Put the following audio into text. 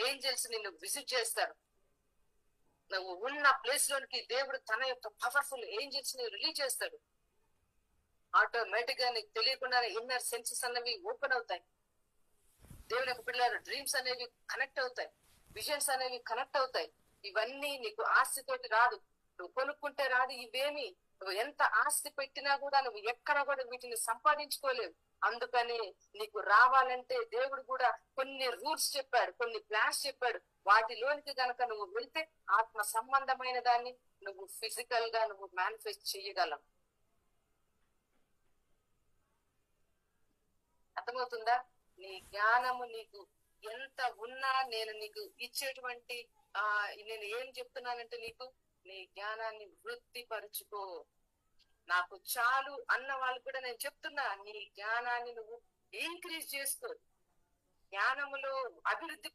Angels నిన్ను visit చేస్తారు. నువ్వు ఉన్న ప్లేస్ లోనికి దేవుడు తన యొక్క పవర్ఫుల్ ఏంజల్స్ ని రిలీజ్ చేస్తాడు. ఆటోమేటిక్ గా నీకు తెలియకుండా ఇన్నర్ సెన్సెస్ అనేవి ఓపెన్ అవుతాయి. దేవుని యొక్క పిల్లల డ్రీమ్స్ అనేవి కనెక్ట్ అవుతాయి, విజన్స్ అనేవి కనెక్ట్ అవుతాయి. ఇవన్నీ నీకు ఆస్తితోటి రాదు, నువ్వు కొనుక్కుంటే రాదు. ఇవేమి నువ్వు ఎంత ఆస్తి పెట్టినా కూడా నువ్వు ఎక్కడ కూడా వీటిని సంపాదించుకోలేవు. అందుకని నీకు రావాలంటే దేవుడు కూడా కొన్ని రూల్స్ చెప్పాడు, కొన్ని ప్లాన్స్ చెప్పాడు. వాటిలోనికి గనక నువ్వు వెళ్తే ఆత్మ సంబంధమైన దాన్ని నువ్వు ఫిజికల్ గా నువ్వు మేనిఫెస్ట్ చేయగలవు. అర్థమవుతుందా? నీ జ్ఞానము నీకు ఎంత ఉన్నా నేను నీకు ఇచ్చేటువంటి నేను ఏం చెప్తున్నానంటే నీకు నీ జ్ఞానాన్ని వృద్ధిపరుచుకో. నాకు చాలు అన్న వాళ్ళు కూడా నేను చెప్తున్నా, నీ జ్ఞానాన్ని నువ్వు ఇంక్రీజ్ చేసుకో, జ్ఞానములో అభివృద్ధి